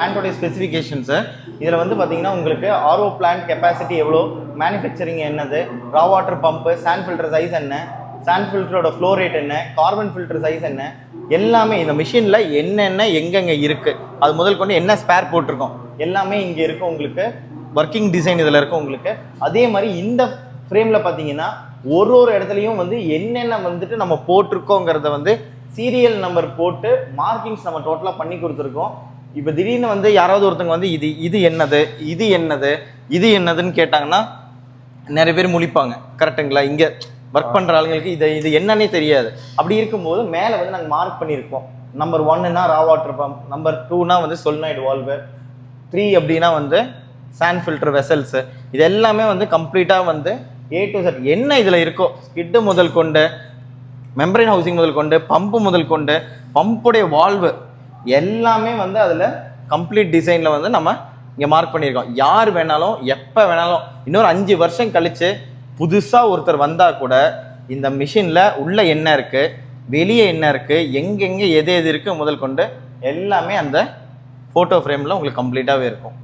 பிளான்ட்டோடைய specifications இதில் வந்து பார்த்தீங்கன்னா உங்களுக்கு ஆர்ஓ பிளான்ட் கெப்பாசிட்டி எவ்வளோ, மேனுஃபேக்சரிங் என்னது, raw water pump, sand filter size என்ன, சாண்ட் ஃபில்டரோட ஃப்ளோ ரேட் என்ன, கார்பன் ஃபில்டர் சைஸ் என்ன, எல்லாமே இந்த மிஷினில் என்னென்ன எங்கெங்கே இருக்குது அது முதல் கொண்டு என்ன ஸ்பேர் போட்டிருக்கோம் எல்லாமே இங்கே இருக்குது உங்களுக்கு. ஒர்க்கிங் டிசைன் இதில் இருக்குது உங்களுக்கு. அதே மாதிரி இந்த ஃப்ரேமில் பார்த்தீங்கன்னா ஒரு ஒரு இடத்துலையும் வந்து என்னென்ன வந்துட்டு நம்ம போட்டிருக்கோங்கிறத வந்து சீரியல் நம்பர் போட்டு மார்க்கிங்ஸ் நம்ம டோட்டலாக பண்ணி கொடுத்துருக்கோம். இப்போ திடீர்னு வந்து யாராவது ஒருத்தங்க வந்து இது என்னது இது என்னது இது என்னதுன்னு கேட்டாங்கன்னா நிறைய பேர் முழிப்பாங்க, கரெக்டுங்களா? இங்கே ஒர்க் பண்ணுற ஆளுங்களுக்கு இது என்னன்னே தெரியாது. அப்படி இருக்கும்போது மேலே வந்து நாங்கள் மார்க் பண்ணியிருக்கோம். நம்பர் 1னா ரா வாட்டர் பம்ப், நம்பர் 2னா வந்து சொலினாய்டு வால்வு, 3 அப்படின்னா வந்து சாண்ட் ஃபில்டர் வெசல்ஸு. இது எல்லாமே வந்து கம்ப்ளீட்டாக வந்து A to Z என்ன இதில் இருக்கோ, ஸ்கிட்டு முதல் கொண்டு, மெம்பரைன் ஹவுசிங் முதல் கொண்டு, பம்பு முதல் கொண்டு, பம்புடைய வால்வு எல்லாமே வந்து அதில் கம்ப்ளீட் டிசைனில் வந்து நம்ம இங்கே மார்க் பண்ணியிருக்கோம். யார் வேணாலும் எப்போ வேணாலும் இன்னொரு 5 வருஷம் கழித்து புதுசாக ஒருத்தர் வந்தால் கூட இந்த மிஷினில் உள்ளே என்ன இருக்குது, வெளியே என்ன இருக்குது, எங்கெங்கே எது இருக்குது முதல் கொண்டு எல்லாமே அந்த ஃபோட்டோ ஃப்ரேமில் உங்களுக்கு கம்ப்ளீட்டாகவே இருக்கும்.